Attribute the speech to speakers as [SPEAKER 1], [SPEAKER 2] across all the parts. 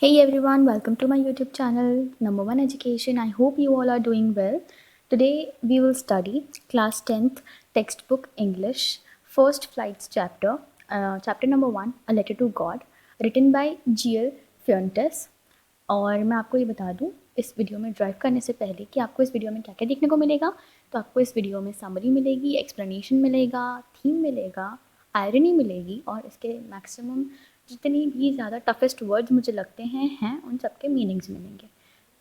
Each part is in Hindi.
[SPEAKER 1] Hey everyone, welcome to my YouTube channel, Number One Education. I hope you all are doing well. Today we will study class 10th textbook English, first flights chapter, chapter number 1, A Letter to God, written by G.L. Fuentes. और मैं आपको ये बता दूँ इस वीडियो में ड्राइव करने से पहले कि आपको इस वीडियो में क्या क्या देखने को मिलेगा। तो आपको इस वीडियो में समरी मिलेगी, एक्सप्लेनेशन मिलेगा, थीम मिलेगा, आयरनी मिलेगी और इसके मैक्सिमम जितनी भी ज़्यादा टफेस्ट वर्ड्स मुझे लगते हैं उन सब के मीनिंग्स मिलेंगे।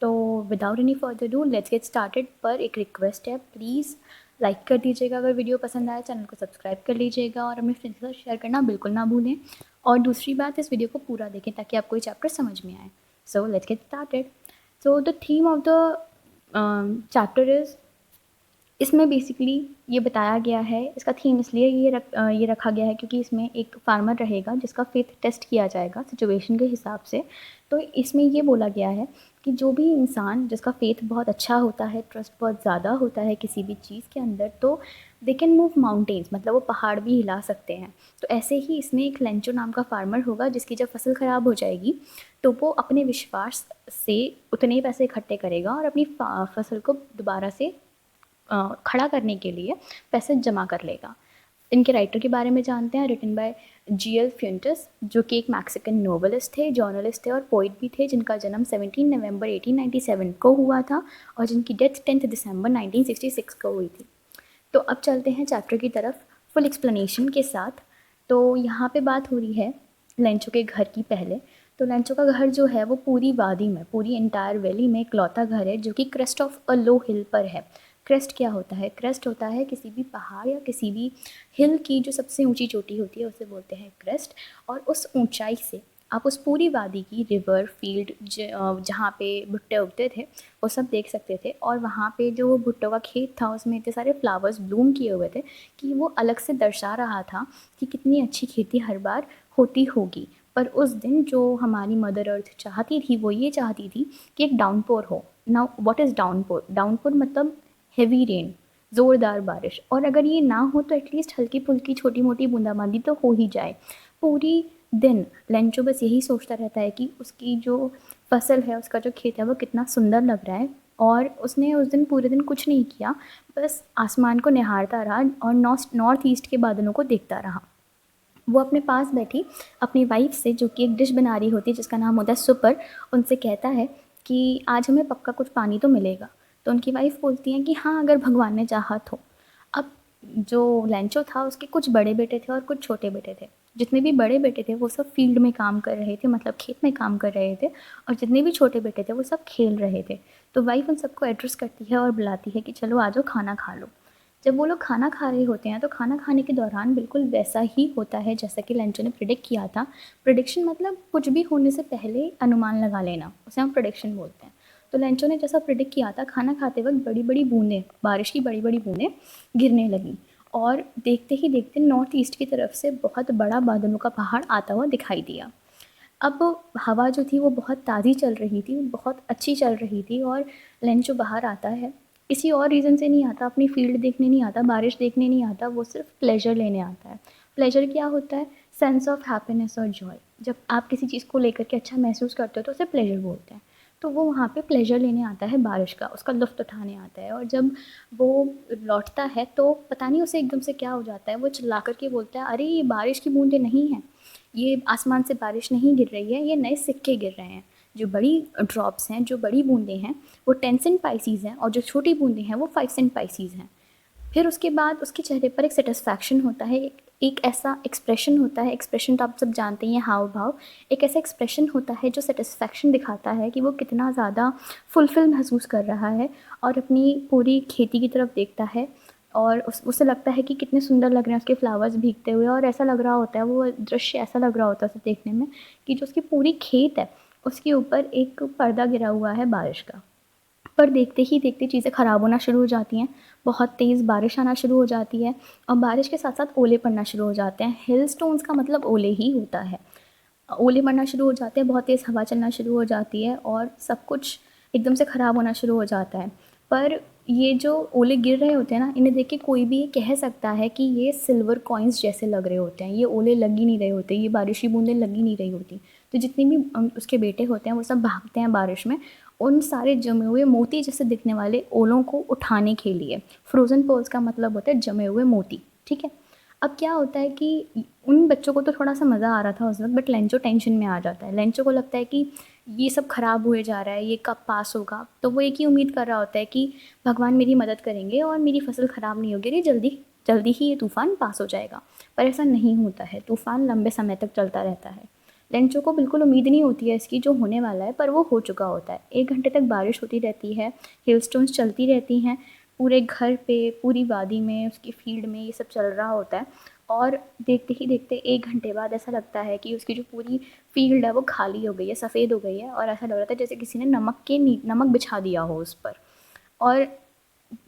[SPEAKER 1] तो without any further do let's get started. पर एक रिक्वेस्ट है, प्लीज़ लाइक कर दीजिएगा अगर वीडियो पसंद आए, चैनल को सब्सक्राइब कर लीजिएगा और अपने फ्रेंड्स के साथ शेयर करना बिल्कुल ना भूलें। और दूसरी बात, इस वीडियो को पूरा देखें ताकि आपको ये चैप्टर समझ में आए। So let's get started. So the theme of the chapter is, इसमें बेसिकली ये बताया गया है, इसका थीम इसलिए ये रखा गया है क्योंकि इसमें एक फार्मर रहेगा जिसका फेथ टेस्ट किया जाएगा सिचुएशन के हिसाब से। तो इसमें ये बोला गया है कि जो भी इंसान जिसका फेथ बहुत अच्छा होता है, ट्रस्ट बहुत ज़्यादा होता है किसी भी चीज़ के अंदर, तो दे कैन मूव माउंटेन्स, मतलब वो पहाड़ भी हिला सकते हैं। तो ऐसे ही इसमें एक लेंचो नाम का फार्मर होगा जिसकी जब फसल ख़राब हो जाएगी तो वो अपने विश्वास से उतने ही पैसे इकट्ठे करेगा और अपनी फसल को दोबारा से खड़ा करने के लिए पैसे जमा कर लेगा। इनके राइटर के बारे में जानते हैं। Written by G.L. फ्यूंटस, जो कि एक मैक्सिकन नोवेलिस्ट थे, जर्नलिस्ट थे और पोइट भी थे, जिनका जन्म 17 नवंबर 1897 को हुआ था और जिनकी डेथ 10 दिसंबर 1966 को हुई थी। तो अब चलते हैं चैप्टर की तरफ फुल एक्सप्लेनेशन के साथ। तो यहाँ पे बात हो रही है लेंचो के घर की। पहले तो लेंचो का घर जो है वो पूरी वादी में, पूरी इंटायर वैली में इकलौता घर है जो कि क्रेस्ट ऑफ अ लो हिल पर है। क्रेस्ट क्या होता है? क्रेस्ट होता है किसी भी पहाड़ या किसी भी हिल की जो सबसे ऊंची चोटी होती है, उसे बोलते हैं क्रेस्ट। और उस ऊंचाई से आप उस पूरी वादी की रिवर, फील्ड, जहाँ पे भुट्टे उगते थे वो सब देख सकते थे। और वहाँ पे जो भुट्टों का खेत था उसमें इतने सारे फ्लावर्स ब्लूम किए हुए थे कि वो अलग से दर्शा रहा था कि कितनी अच्छी खेती हर बार होती होगी। पर उस दिन जो हमारी मदर अर्थ चाहती थी वो ये चाहती थी कि एक डाउनपोर हो। Now what is downpour? Downpour मतलब हेवी रेन, ज़ोरदार बारिश। और अगर ये ना हो तो एटलीस्ट हल्की फुल्की छोटी मोटी बूंदाबांदी तो हो ही जाए। पूरी दिन लेंचो बस यही सोचता रहता है कि उसकी जो फसल है, उसका जो खेत है वो कितना सुंदर लग रहा है। और उसने उस दिन पूरे दिन कुछ नहीं किया, बस आसमान को निहारता रहा और नॉर्थ ईस्ट के बादलों को देखता रहा। वो अपने पास बैठी अपनी वाइफ से, जो कि एक डिश बना रही होती है जिसका नाम होता है सुपर, उनसे कहता है कि आज हमें पक्का कुछ पानी तो मिलेगा। तो उनकी वाइफ बोलती है कि हाँ, अगर भगवान ने चाहा तो। अब जो लेंचो था उसके कुछ बड़े बेटे थे और कुछ छोटे बेटे थे। जितने भी बड़े बेटे थे वो सब फील्ड में काम कर रहे थे, मतलब खेत में काम कर रहे थे, और जितने भी छोटे बेटे थे वो सब खेल रहे थे। तो वाइफ उन सबको एड्रेस करती है और बुलाती है कि चलो आ जाओ, खाना खा लो। जब वो लोग खाना खा रहे होते हैं तो खाना खाने के दौरान बिल्कुल वैसा ही होता है जैसा कि लेंचो ने प्रिडिक्ट किया था। प्रिडिक्शन मतलब कुछ भी होने से पहले अनुमान लगा लेना, उसे हम प्रिडिक्शन बोलते हैं। तो लेंचो ने जैसा प्रिडिक्ट किया था, खाना खाते वक्त बड़ी बड़ी बूंदें, बारिश की बड़ी बड़ी बूंदें गिरने लगीं। और देखते ही देखते नॉर्थ ईस्ट की तरफ से बहुत बड़ा बादलों का पहाड़ आता हुआ दिखाई दिया। अब हवा जो थी वो बहुत ताज़ी चल रही थी, बहुत अच्छी चल रही थी। और लेंचो बाहर आता है, किसी और रीज़न से नहीं आता, अपनी फील्ड देखने नहीं आता, बारिश देखने नहीं आता, वो सिर्फ प्लेजर लेने आता है। प्लेजर क्या होता है? सेंस ऑफ हैप्पीनेस और जॉय। जब आप किसी चीज़ को लेकर के अच्छा महसूस करते हो तो उसे प्लेजर बोलते हैं। तो वो वहाँ पे प्लेजर लेने आता है बारिश का, उसका लुत्फ़ उठाने आता है। और जब वो लौटता है तो पता नहीं उसे एकदम से क्या हो जाता है, वो चिल्ला कर के बोलता है, अरे ये बारिश की बूंदें नहीं हैं, ये आसमान से बारिश नहीं गिर रही है, ये नए सिक्के गिर रहे हैं। जो बड़ी ड्रॉप्स हैं, जो बड़ी बूंदें हैं वो 10 सेंट पाइसीज़ हैं और जो छोटी बूंदें हैं वो 5 सेंट पाइसीज़ हैं। फिर उसके बाद उसके चेहरे पर एक सेटिस्फैक्शन होता है, एक ऐसा एक्सप्रेशन होता है, एक्सप्रेशन तो आप सब जानते ही हैं, हाव भाव। एक ऐसा एक्सप्रेशन होता है जो सेटिस्फैक्शन दिखाता है कि वो कितना ज़्यादा फुलफिल महसूस कर रहा है और अपनी पूरी खेती की तरफ देखता है। और उसे लगता है कि कितने सुंदर लग रहे हैं उसके फ्लावर्स भीगते हुए, और ऐसा लग रहा होता है, वो दृश्य ऐसा लग रहा होता है उसे देखने में कि जो उसकी पूरी खेत है उसके ऊपर एक पर्दा गिरा हुआ है बारिश का। पर देखते ही देखते चीज़ें ख़राब होना शुरू हो जाती हैं। बहुत तेज़ बारिश आना शुरू हो जाती है और बारिश के साथ साथ ओले पड़ना शुरू हो जाते हैं। हिल स्टोन्स का मतलब ओले ही होता है। ओले पड़ना शुरू हो जाते हैं, बहुत तेज़ हवा चलना शुरू हो जाती है और सब कुछ एकदम से ख़राब होना शुरू हो जाता है। पर ये जो ओले गिर रहे होते हैं ना, इन्हें देख के कोई भी ये कह सकता है कि ये सिल्वर कॉइन्स जैसे लग रहे होते हैं। ये ओले लग ही नहीं रहे होते, ये बारिश की बूंदें लग ही नहीं रही होती। तो जितने भी उसके बेटे होते हैं वो सब भागते हैं बारिश में उन सारे जमे हुए मोती जैसे दिखने वाले ओलों को उठाने के लिए। फ्रोज़न पर्ल्स का मतलब होता है जमे हुए मोती, ठीक है। अब क्या होता है कि उन बच्चों को तो थोड़ा सा मज़ा आ रहा था उस वक्त, बट लेंचो टेंशन में आ जाता है। लेंचो को लगता है कि ये सब ख़राब हुए जा रहा है, ये कब पास होगा। तो वो एक ही उम्मीद कर रहा होता है कि भगवान मेरी मदद करेंगे और मेरी फसल ख़राब नहीं होगी, ये जल्दी जल्दी ही ये तूफ़ान पास हो जाएगा। पर ऐसा नहीं होता है, तूफ़ान लंबे समय तक चलता रहता है। लेंचो को बिल्कुल उम्मीद नहीं होती है इसकी जो होने वाला है, पर वो हो चुका होता है। 1 घंटे तक बारिश होती रहती है, हेलस्टोन्स चलती रहती हैं, पूरे घर पे, पूरी वादी में, उसकी फील्ड में ये सब चल रहा होता है। और देखते ही देखते 1 घंटे बाद ऐसा लगता है कि उसकी जो पूरी फील्ड है वो खाली हो गई है, सफ़ेद हो गई है, और ऐसा लग रहा था जैसे किसी ने नमक बिछा दिया हो उस पर। और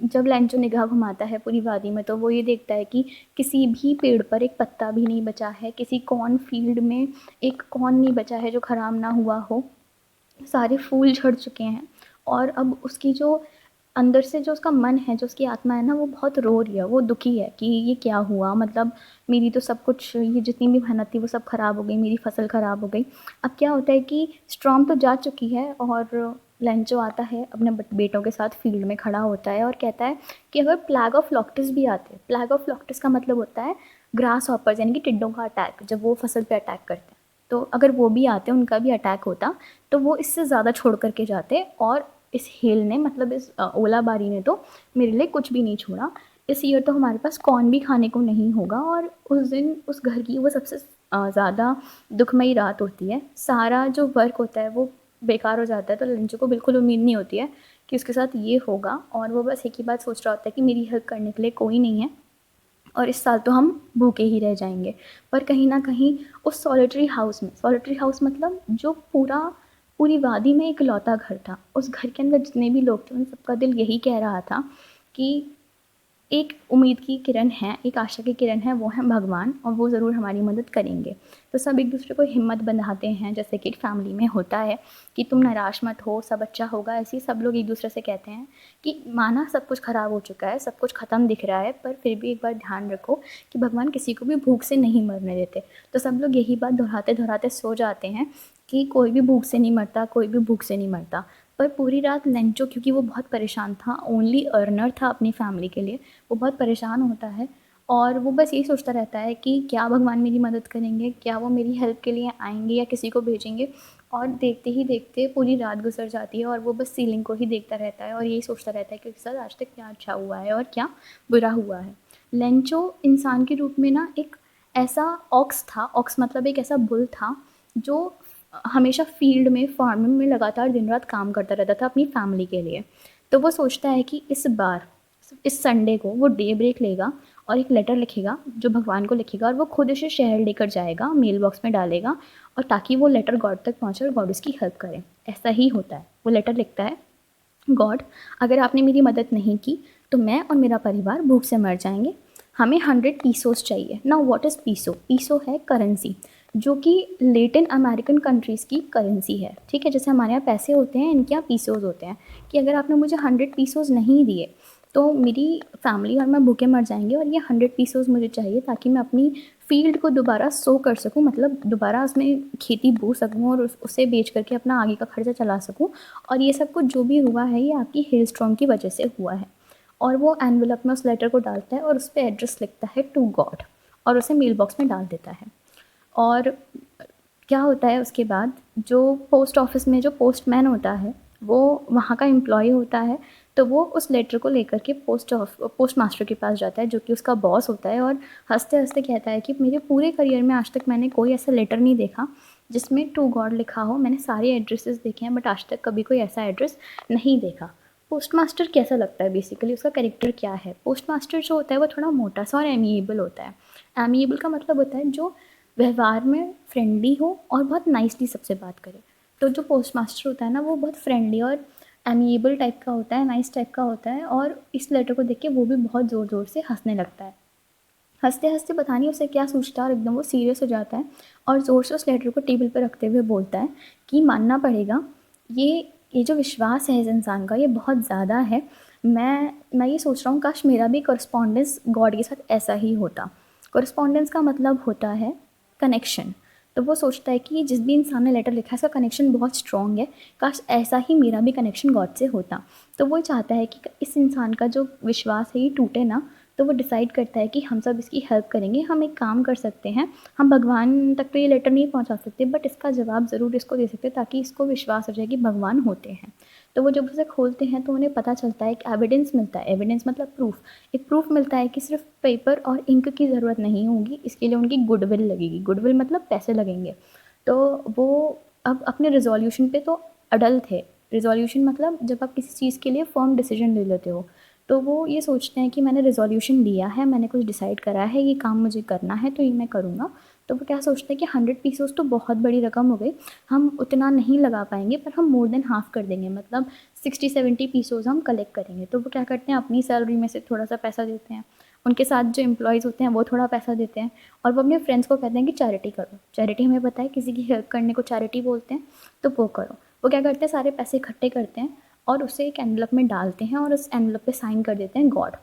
[SPEAKER 1] जब लेंचो निगाह घुमाता है पूरी वादी में तो वो ये देखता है कि किसी भी पेड़ पर एक पत्ता भी नहीं बचा है, किसी कॉर्न फील्ड में एक कॉर्न नहीं बचा है जो ख़राब ना हुआ हो। सारे फूल झड़ चुके हैं। और अब उसकी जो अंदर से जो उसका मन है, जो उसकी आत्मा है ना, वो बहुत रो रही है, वो दुखी है कि ये क्या हुआ, मतलब मेरी तो सब कुछ, ये जितनी भी मेहनत थी वो सब ख़राब हो गई, मेरी फसल ख़राब हो गई। अब क्या होता है कि स्टॉर्म तो जा चुकी है और लेंचो आता है अपने बेटों के साथ फील्ड में खड़ा होता है और कहता है कि अगर प्लैग ऑफ लॉक्टिस भी आते, प्लैग ऑफ लॉक्टिस का मतलब होता है ग्रास हॉपर्स यानी कि टिड्डों का अटैक, जब वो फसल पे अटैक करते हैं, तो अगर वो भी आते, उनका भी अटैक होता, तो वो इससे ज़्यादा छोड़ कर के जाते। और इस हेल ने, मतलब इस ओलाबारी ने तो मेरे लिए कुछ भी नहीं छोड़ा। इस ईयर तो हमारे पास कॉर्न भी खाने को नहीं होगा। और उस दिन उस घर की वो सबसे ज़्यादा दुखमयी रात होती है। सारा जो वर्क होता है वो बेकार हो जाता है। तो लेंचो को बिल्कुल उम्मीद नहीं होती है कि उसके साथ ये होगा, और वो बस एक ही बात सोच रहा होता है कि मेरी हेल्प करने के लिए कोई नहीं है और इस साल तो हम भूखे ही रह जाएंगे। पर कहीं ना कहीं उस सॉलिटरी हाउस में, सॉलिटरी हाउस मतलब जो पूरी वादी में एक लौता घर था, उस घर के अंदर जितने भी लोग थे उन सबका दिल यही कह रहा था कि एक उम्मीद की किरण है, एक आशा की किरण है, वो है भगवान, और वो ज़रूर हमारी मदद करेंगे। तो सब एक दूसरे को हिम्मत बंधाते हैं, जैसे कि फैमिली में होता है कि तुम निराश मत हो, सब अच्छा होगा। ऐसे ही सब लोग एक दूसरे से कहते हैं कि माना सब कुछ ख़राब हो चुका है, सब कुछ ख़त्म दिख रहा है, पर फिर भी एक बार ध्यान रखो कि भगवान किसी को भी भूख से नहीं मरने देते। तो सब लोग यही बात दोहराते दोहराते सो जाते हैं कि कोई भी भूख से नहीं मरता, कोई भी भूख से नहीं मरता। पर पूरी रात लेंचो, क्योंकि वो बहुत परेशान था, ओनली अर्नर था अपनी फैमिली के लिए, वो बहुत परेशान होता है और वो बस यही सोचता रहता है कि क्या भगवान मेरी मदद करेंगे, क्या वो मेरी हेल्प के लिए आएंगे या किसी को भेजेंगे। और देखते ही देखते पूरी रात गुजर जाती है और वो बस सीलिंग को ही देखता रहता है और यही सोचता रहता है कि सर आज तक क्या अच्छा हुआ है और क्या बुरा हुआ है। लेंचो इंसान के रूप में ना एक ऐसा ऑक्स था, ऑक्स मतलब एक ऐसा बुल था जो हमेशा फील्ड में, फार्मिंग में लगातार दिन रात काम करता रहता था अपनी फैमिली के लिए। तो वो सोचता है कि इस बार, इस संडे को वो डे ब्रेक लेगा और एक लेटर लिखेगा जो भगवान को लिखेगा, और वो खुद इसे शहर लेकर जाएगा, मेल बॉक्स में डालेगा, और ताकि वो लेटर गॉड तक पहुंचे और गॉड उसकी हेल्प करे। ऐसा ही होता है। वो लेटर लिखता है, गॉड, अगर आपने मेरी मदद नहीं की तो मैं और मेरा परिवार भूख से मर जाएंगे। हमें 100 पीसोस चाहिए। Now what is peso? Peso है करेंसी, जो कि लेटिन अमेरिकन कंट्रीज़ की करेंसी है। ठीक है, जैसे हमारे यहाँ पैसे होते हैं, इनके यहाँ पीसोज होते हैं। कि अगर आपने मुझे 100 पीसोज नहीं दिए तो मेरी फैमिली और मैं भूखे मर जाएंगे, और ये 100 पीसोज मुझे चाहिए ताकि मैं अपनी फील्ड को दोबारा सो कर सकूं, मतलब दोबारा उसमें खेती बो सकूं और उसे बेच करके अपना आगे का खर्चा चला सकूं। और ये सब कुछ जो भी हुआ है ये आपकी हेल स्टॉर्म की वजह से हुआ है। और वो एनवेलप में उस लेटर को डालता है और उस पर एड्रेस लिखता है टू गॉड, और उसे मेल बॉक्स में डाल देता है। और क्या होता है उसके बाद, जो पोस्ट ऑफिस में जो पोस्टमैन होता है वो वहाँ का एम्प्लॉय होता है। तो वो उस लेटर को लेकर के पोस्ट मास्टर के पास जाता है जो कि उसका बॉस होता है, और हंसते हंसते कहता है कि मेरे पूरे करियर में आज तक मैंने कोई ऐसा लेटर नहीं देखा जिसमें टू गॉड लिखा हो। मैंने सारे एड्रेसेस देखे हैं बट आज तक कभी कोई ऐसा एड्रेस नहीं देखा। पोस्ट मास्टर कैसा लगता है, बेसिकली उसका कैरेक्टर क्या है? पोस्ट मास्टर जो होता है वो थोड़ा मोटा सा और एमिएबल होता है। एमिएबल का मतलब होता है जो व्यवहार में फ्रेंडली हो और बहुत नाइसली सबसे बात करे। तो जो पोस्ट मास्टर होता है ना वो बहुत फ्रेंडली और एमिएबल टाइप का होता है, नाइस टाइप का होता है। और इस लेटर को देख के वो भी बहुत ज़ोर ज़ोर से हंसने लगता है। हंसते हंसते पता नहीं उसे क्या सोचता है और एकदम वो सीरियस हो जाता है और ज़ोर से उस लेटर को टेबल पर रखते हुए बोलता है कि मानना पड़ेगा, ये जो विश्वास है इस इंसान का ये बहुत ज़्यादा है। मैं ये सोच रहा हूँ काश मेरा भी करस्पॉन्डेंस गॉड के साथ ऐसा ही होता। करस्पॉन्डेंस का मतलब होता है कनेक्शन। तो वो सोचता है कि जिस भी इंसान ने लेटर लिखा है इसका कनेक्शन बहुत स्ट्रॉन्ग है, काश ऐसा ही मेरा भी कनेक्शन गॉड से होता। तो वो चाहता है कि इस इंसान का जो विश्वास है ये टूटे ना। तो वो डिसाइड करता है कि हम सब इसकी हेल्प करेंगे, हम एक काम कर सकते हैं, हम भगवान तक तो ये लेटर नहीं पहुंचा सकते बट इसका जवाब ज़रूर इसको दे सकते हैं ताकि इसको विश्वास हो जाए कि भगवान होते हैं। तो वो जब उसे खोलते हैं तो उन्हें पता चलता है, एक एविडेंस मिलता है, एविडेंस मतलब प्रूफ, एक प्रूफ मिलता है कि सिर्फ पेपर और इंक की ज़रूरत नहीं होगी, इसके लिए उनकी गुडविल लगेगी। गुडविल मतलब पैसे लगेंगे। तो वो अब अपने रिजोल्यूशन पे तो अडल थे। रिजोल्यूशन मतलब जब आप किसी चीज़ के लिए फर्म डिसीजन ले लेते हो, तो वो ये सोचते हैं कि मैंने रिजोल्यूशन लिया है, मैंने कुछ डिसाइड करा है, ये काम मुझे करना है तो ये मैं करूँगा। तो वो क्या सोचते हैं कि 100 पीसेस तो बहुत बड़ी रकम हो गई, हम उतना नहीं लगा पाएंगे पर हम मोर देन हाफ कर देंगे, मतलब 60-70 पीसेस हम कलेक्ट करेंगे। तो वो क्या करते हैं, अपनी सैलरी में से थोड़ा सा पैसा देते हैं, उनके साथ जो एम्प्लॉयज़ होते हैं वो थोड़ा पैसा देते हैं, और वो अपने फ्रेंड्स को कहते हैं कि चैरिटी करो। चैरिटी हमें पता है, किसी की हेल्प करने को चैरिटी बोलते हैं, तो वो करो। वो क्या करते हैं, सारे पैसे इकट्ठे करते हैं और उसे एक एनवलप में डालते हैं और उस एनवलप पे साइन कर देते हैं गॉड।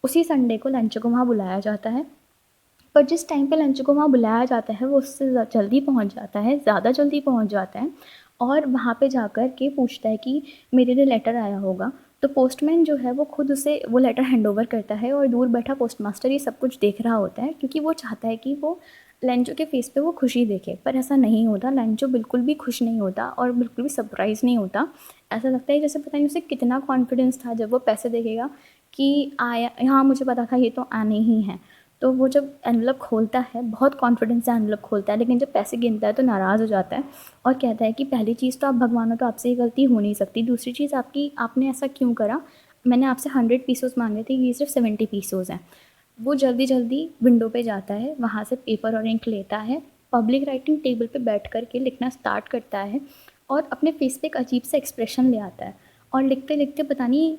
[SPEAKER 1] उसी संडे को लंच को वहाँ बुलाया जाता है, पर जिस टाइम पे लंच को वहाँ बुलाया जाता है वो उससे जल्दी पहुँच जाता है, ज़्यादा जल्दी पहुँच जाता है, और वहाँ पे जाकर के पूछता है कि मेरे लिए लेटर आया होगा। तो पोस्टमैन जो है वो खुद उसे वो लेटर हैंड ओवर करता है, और दूर बैठा पोस्टमास्टर ये सब कुछ देख रहा होता है क्योंकि वो चाहता है कि वो लंचो के फेस पे वो खुशी देखे। पर ऐसा नहीं होता, लंचो बिल्कुल भी खुश नहीं होता और बिल्कुल भी सरप्राइज़ नहीं होता। ऐसा लगता है जैसे पता नहीं उसे कितना कॉन्फिडेंस था जब वो पैसे देखेगा कि आया, हाँ मुझे पता था ये तो आने ही हैं। तो वो जब एनवलप खोलता है बहुत कॉन्फिडेंस से एनवलप खोलता है, लेकिन जब पैसे गिनता है तो नाराज़ हो जाता है और कहता है कि पहली चीज़ तो आप भगवान हो तो आपसे ये गलती हो नहीं सकती, दूसरी चीज़ आपने ऐसा क्यों करा, मैंने आपसे 100 पीसेस मांगे थे, ये सिर्फ 70 पीसेस हैं। वो जल्दी जल्दी विंडो पे जाता है, वहाँ से पेपर और इंक लेता है, पब्लिक राइटिंग टेबल पे बैठ कर के लिखना स्टार्ट करता है और अपने फेस पे एक अजीब सा एक्सप्रेशन ले आता है। और लिखते लिखते पता नहीं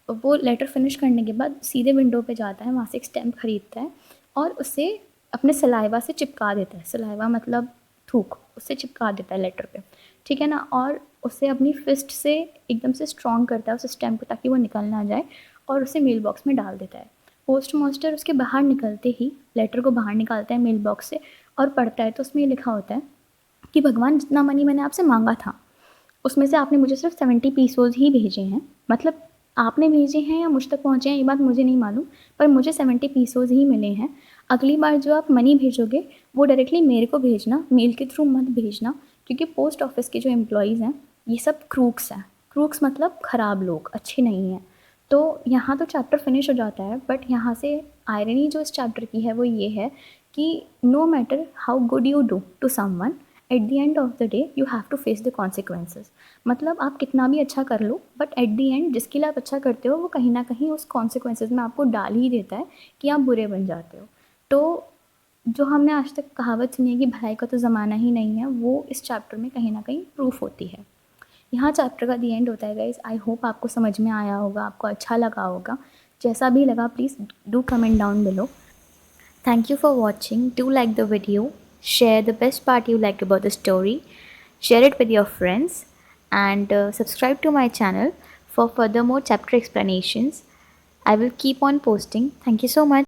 [SPEAKER 1] वो लेटर फिनिश करने के बाद सीधे विंडो पे जाता है, वहाँ से एक स्टैम्प खरीदता है और उसे अपने सलाइवा से चिपका देता है। सलाइवा मतलब थूक, उससे चिपका देता है लेटर पे, ठीक है ना। और उसे अपनी फिस्ट से एकदम से स्ट्रॉन्ग करता है उस स्टैम्प को ताकि वो निकल ना जाए, और उसे मेल बॉक्स में डाल देता है। पोस्ट मास्टर उसके बाहर निकलते ही लेटर को बाहर निकालता है मेल बॉक्स से और पढ़ता है, तो उसमें ये लिखा होता है कि भगवान, जितना मनी मैंने आपसे मांगा था उसमें से आपने मुझे सिर्फ 70 पीसेस ही भेजे हैं। मतलब आपने भेजे हैं या मुझ तक पहुँचे हैं ये बात मुझे नहीं मालूम, पर मुझे 70 पीसेस ही मिले हैं। अगली बार जो आप मनी भेजोगे वो डायरेक्टली मेरे को भेजना, मेल के थ्रू मत भेजना, क्योंकि पोस्ट ऑफिस के जो एम्प्लॉयज़ हैं ये सब क्रूक्स हैं। क्रूक्स मतलब ख़राब लोग, अच्छे नहीं हैं। तो यहाँ तो चैप्टर फिनिश हो जाता है, बट यहाँ से आयरनी जो इस चैप्टर की है वो ये है कि no matter how good you do to someone, at the end of the day you have to face the consequences. मतलब आप कितना भी अच्छा कर लो बट एट द एंड जिसके लिए आप अच्छा करते हो वो कहीं ना कहीं उस कॉन्सिक्वेंसेस में आपको डाल ही देता है कि आप बुरे बन जाते हो। तो जो हमने आज तक कहावत सुनी है कि भलाई का तो ज़माना ही नहीं है, वो इस चैप्टर में कहीं ना कहीं प्रूफ होती है। यहाँ चैप्टर का दी एंड होता है गाइज। आई होप आपको समझ में आया होगा, आपको अच्छा लगा होगा। जैसा भी लगा please do comment down below. Thank you for watching. Do like the video, share the best part you like about the story, share it with your friends, and subscribe to my channel for further more chapter explanations. I will keep on posting. Thank you so much.